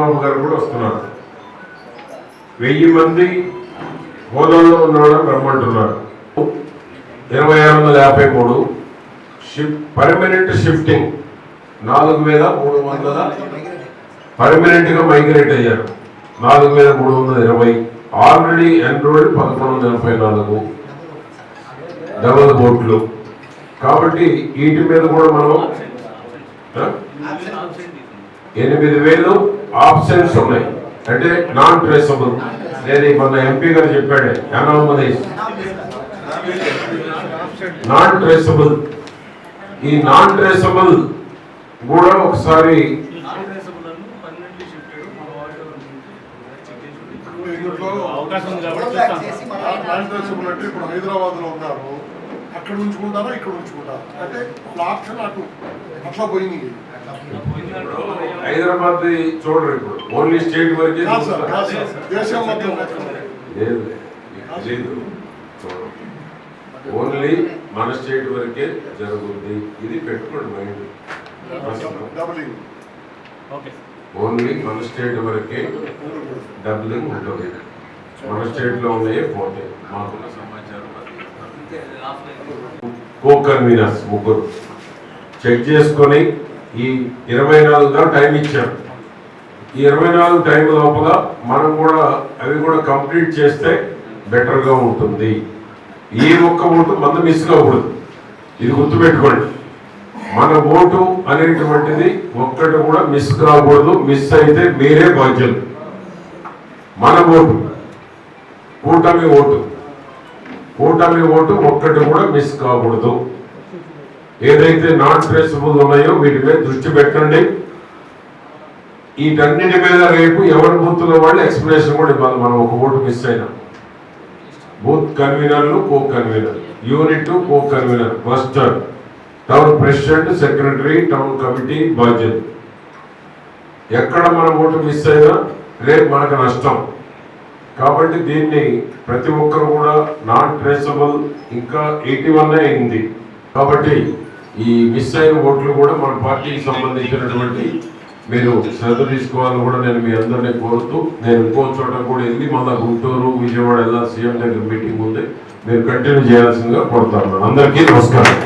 రాంబాబు గారు కూడా వస్తున్నారు. 1000 మంది హోదాలో ఉన్నవాళ్ళని రమ్మంటున్నారు. 2653 పర్మనెంట్ షిఫ్టింగ్ 4300 పర్మనెంట్ గా మైగ్రేట్ అయ్యారు. 4320 ఆల్రెడీ ఎన్రోల్డ్ 1184 డబుల్ బోట్లు. కాబట్టి వీటి మీద కూడా మనం 8000 ఆప్షన్స్ ఉన్నాయి. అంటే నాన్ ట్రేసబుల్. నేను మన ఎంపీ గారు చెప్పాడు అనామలీస్ నాన్ ట్రేసబుల్. ఈ నాన్ ట్రేసబుల్ కూడా ఒకసారి ఇప్పుడు హైదరాబాద్ లో ఉన్నారు, అక్కడ ఉంచుకుంటారా ఇక్కడ ఉంచుకుంటారా అంటే ఆప్షన్ అట్లా పోయింది. హైదరాబాద్ చూడరు ఇప్పుడు ఓన్లీ స్టేట్ వరకే దేశం ఓన్లీ మన స్టేట్ వరకే జరుగుతుంది. ఇది పెట్టుకోండి మైండ్. ఓన్లీ మన స్టేట్ వరకే డబ్లింగ్ ఉంటుంది. మన స్టేట్ లో ఉన్నాయే పోతాయి. మాకున్న సమాచారం కో కన్వీనర్స్ 3 చెక్ చేసుకొని ఈ 24 టైం ఇచ్చారు. ఈ 24 టైం లోపల మనం కూడా అవి కూడా కంప్లీట్ చేస్తే బెటర్గా ఉంటుంది. ఏ ఒక్క ఓటు మన మిస్ కాకూడదు. ఇది గుర్తుపెట్టుకోండి. మన ఓటు అనేటువంటిది ఒక్కటి కూడా మిస్ కాకూడదు. మిస్ అయితే మీరే బాధ్యులు. మన ఓటు కూటమి ఓటు ఒక్కటి కూడా మిస్ కాకూడదు. ఏదైతే నాన్ ట్రేసబుల్ ఉన్నాయో వీటి మీద దృష్టి పెట్టండి. వీటన్నిటి మీద రేపు ఎవరి బూత్లో వాళ్ళు ఎక్స్ప్లెనేషన్ కూడా ఇవ్వాలి. మనం ఒక ఓటు మిస్ అయినా బూత్ కన్వీనర్లు, co convener, unit co convener, cluster, town president, secretary, town committee బాధ్యత. ఎక్కడ మన ఓటు మిస్ అయినా రేపు మనకు నష్టం. కాబట్టి దీన్ని ప్రతి ఒక్కరు కూడా నాన్ ట్రేసబుల్ ఇంకా 81 అయింది. కాబట్టి ఈ మిస్ అయిన ఓట్లు కూడా మన పార్టీకి సంబంధించినటువంటి మీరు శ్రద్ధ తీసుకోవాలని కూడా నేను మీ అందరినీ కోరుతూ, నేను ఇంకో చోట కూడా వెళ్ళి మళ్ళీ గుంటూరు, విజయవాడ ఎలా సీఎం దగ్గర మీటింగ్ ఉంది, మీరు కంటిన్యూ చేయాల్సిందిగా కోరుతాను. అందరికీ నమస్కారం.